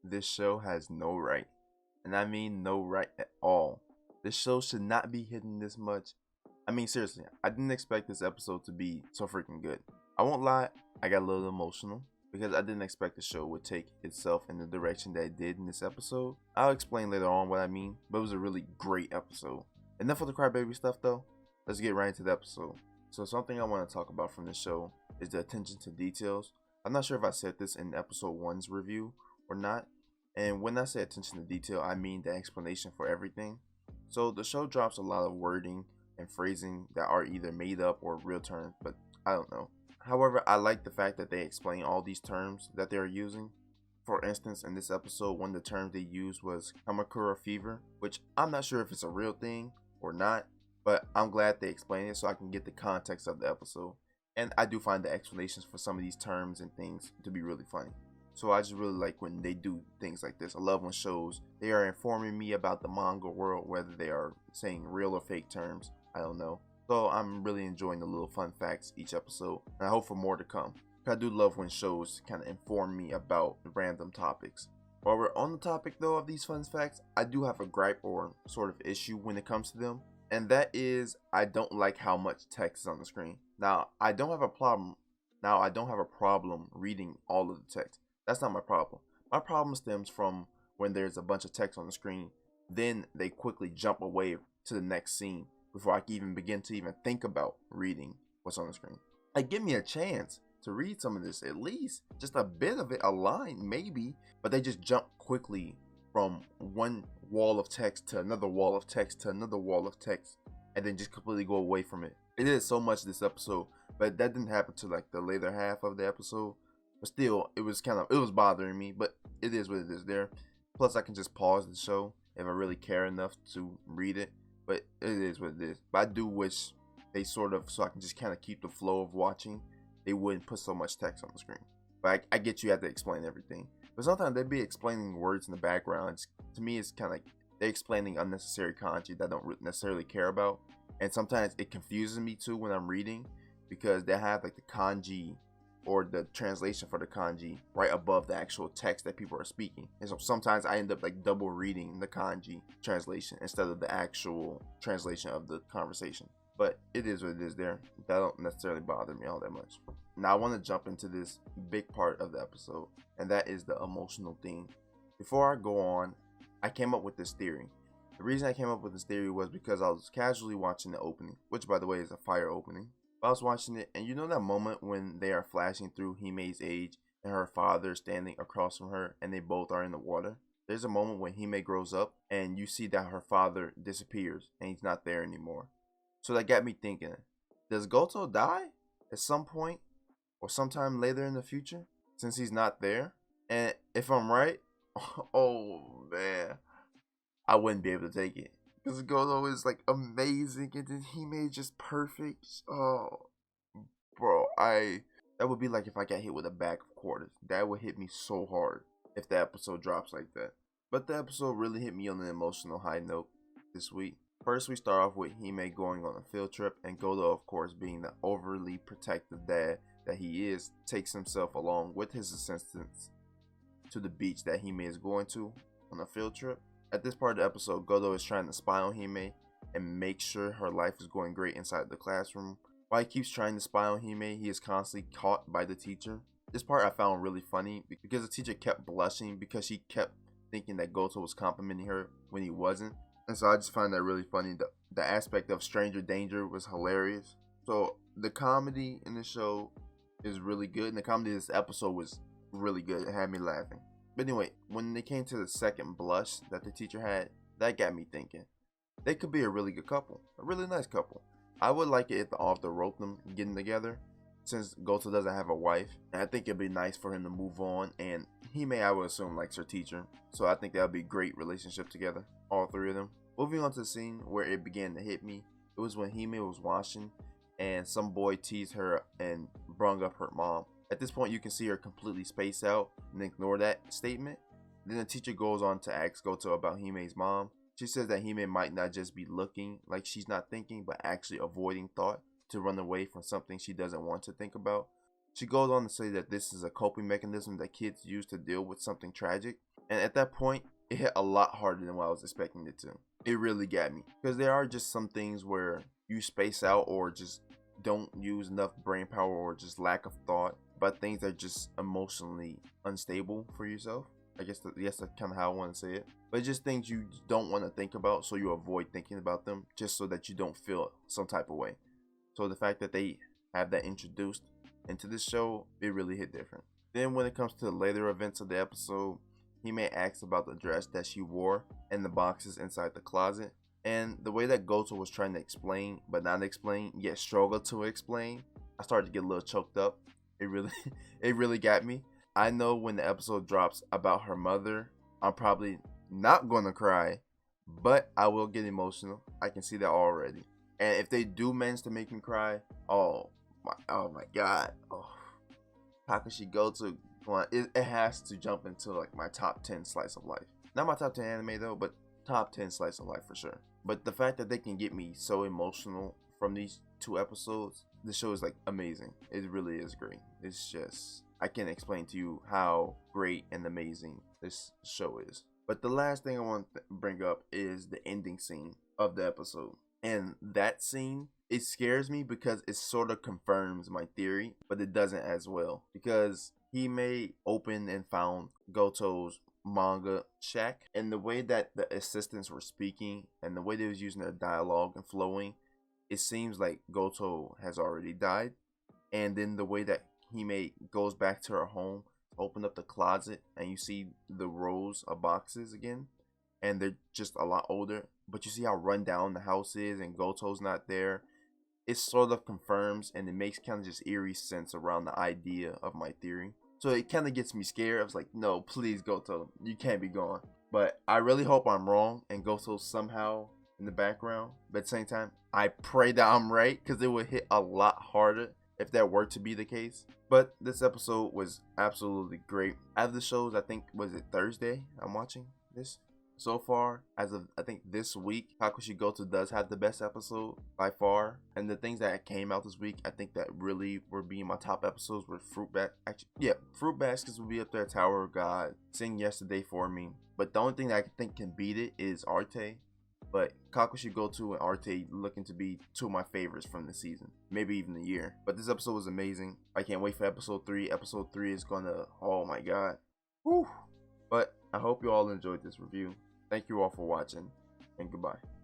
this show has no right. And I mean no right at all. This show should not be hitting this much. I mean, seriously, I didn't expect this episode to be so freaking good. I won't lie, I got a little emotional because I didn't expect the show would take itself in the direction that it did in this episode. I'll explain later on what I mean, but it was a really great episode. Enough of the crybaby stuff though, let's get right into the episode. So something I want to talk about from this show is the attention to details. I'm not sure if I said this in episode 1's review or not, and when I say attention to detail, I mean the explanation for everything. So the show drops a lot of wording and phrasing that are either made up or real terms, but I don't know. However, I like the fact that they explain all these terms that they are using. For instance, in this episode, one of the terms they used was Kamakura fever, which I'm not sure if it's a real thing or not, but I'm glad they explained it so I can get the context of the episode. And I do find the explanations for some of these terms and things to be really funny. So I just really like when they do things like this. I love when shows they are informing me about the manga world, whether they are saying real or fake terms. I don't know. So I'm really enjoying the little fun facts each episode, and I hope for more to come. I do love when shows kind of inform me about random topics. While we're on the topic though of these fun facts, I do have a gripe or sort of issue when it comes to them, and that is I don't like how much text is on the screen. Now I don't have a problem. Reading all of the text. That's not my problem. My problem stems from when there's a bunch of text on the screen, then they quickly jump away to the next scene before I can even begin to even think about reading what's on the screen. Like, give me a chance to read some of this, at least just a bit of it, a line maybe, but they just jump quickly from one wall of text to another wall of text to another wall of text, and then just completely go away from it. It is so much this episode, but that didn't happen to like the later half of the episode. But still, it was bothering me, but it is what it is there. Plus, I can just pause the show if I really care enough to read it. But it is what it is. But I do wish they sort of, so I can just kind of keep the flow of watching, they wouldn't put so much text on the screen. But I get you have to explain everything. But sometimes they'd be explaining words in the background. To me, it's kind of like they're explaining unnecessary kanji that I don't necessarily care about. And sometimes it confuses me too when I'm reading because they have like the kanji or the translation for the kanji right above the actual text that people are speaking. And so sometimes I end up like double reading the kanji translation instead of the actual translation of the conversation. But it is what it is there. That don't necessarily bother me all that much. Now I want to jump into this big part of the episode, and that is the emotional theme. Before I go on, I came up with this theory. The reason I came up with this theory was because I was casually watching the opening, which by the way is a fire opening. I was watching it, and you know that moment when they are flashing through Hime's age and her father standing across from her and they both are in the water? There's a moment when Hime grows up and you see that her father disappears and he's not there anymore. So that got me thinking, does Goto die at some point or sometime later in the future since he's not there? And if I'm right, oh man, I wouldn't be able to take it. Because Goto is like amazing and then Hime is just perfect. Oh, bro, that would be like if I got hit with a bag of quarters. That would hit me so hard if the episode drops like that. But the episode really hit me on an emotional high note this week. First, we start off with Hime going on a field trip, and Goto, of course, being the overly protective dad that he is, takes himself along with his assistants to the beach that Hime is going to on a field trip. At this part of the episode, Goto is trying to spy on Hime and make sure her life is going great inside the classroom. While he keeps trying to spy on Hime, he is constantly caught by the teacher. This part I found really funny because the teacher kept blushing because she kept thinking that Goto was complimenting her when he wasn't. And so I just find that really funny. The aspect of stranger danger was hilarious. So the comedy in the show is really good, and the comedy in this episode was really good. It had me laughing. But anyway, when they came to the second blush that the teacher had, that got me thinking. They could be a really good couple. A really nice couple. I would like it if the author wrote them getting together, since Goto doesn't have a wife. And I think it'd be nice for him to move on. And Hime, I would assume, likes her teacher. So I think that would be a great relationship together. All three of them. Moving on to the scene where it began to hit me. It was when Hime was washing and some boy teased her and brung up her mom. At this point, you can see her completely space out and ignore that statement. Then the teacher goes on to ask Goto about Hime's mom. She says that Hime might not just be looking like she's not thinking, but actually avoiding thought to run away from something she doesn't want to think about. She goes on to say that this is a coping mechanism that kids use to deal with something tragic. And at that point, it hit a lot harder than what I was expecting it to. It really got me. Because there are just some things where you space out or just don't use enough brain power or just lack of thought, but things that are just emotionally unstable for yourself. I guess that's kind of how I want to say it. But just things you don't want to think about, so you avoid thinking about them just so that you don't feel some type of way. So the fact that they have that introduced into this show, it really hit different. Then when it comes to the later events of the episode, Hime asks about the dress that she wore and the boxes inside the closet. And the way that Goto was trying to explain, but not explain, yet struggled to explain, I started to get a little choked up. It really, it really got me. I know when the episode drops about her mother, I'm probably not gonna cry, but I will get emotional. I can see that already. And if they do manage to make me cry, oh my god, Kakushigoto, it has to jump into like my top 10 slice of life. Not my top 10 anime though, but top 10 slice of life for sure. But the fact that they can get me so emotional from these 2 episodes, the show is like amazing. It really is great. It's just, I can't explain to you how great and amazing this show is. But the last thing I want to bring up is the ending scene of the episode. And that scene, it scares me because it sort of confirms my theory, but it doesn't as well. Because Hime opened and found Goto's manga shack, and the way that the assistants were speaking and the way they was using their dialogue and flowing, it seems like Goto has already died. And then the way that Hime goes back to her home, open up the closet, and you see the rows of boxes again, and they're just a lot older, but you see how run down the house is and Goto's not there. It sort of confirms, and it makes kind of just eerie sense around the idea of my theory. So it kind of gets me scared. I was like, no, please, Goto, you can't be gone. But I really hope I'm wrong and Goto's somehow in the background. But at the same time, I pray that I'm right, because it would hit a lot harder if that were to be the case. But this episode was absolutely great. Out of the shows, I think, was it Thursday I'm watching this? So far, as of I think this week, Kakushigoto does have the best episode by far. And the things that came out this week, I think that really were being my top episodes were Fruit Baskets will be up there, Tower of God, Sing Yesterday for Me. But the only thing that I think can beat it is Arte. But Kakushigoto and Arte looking to be 2 of my favorites from the season, maybe even the year. But this episode was amazing. I can't wait for episode 3. Episode 3 is gonna, oh my god. Whew. But I hope you all enjoyed this review. Thank you all for watching, and goodbye.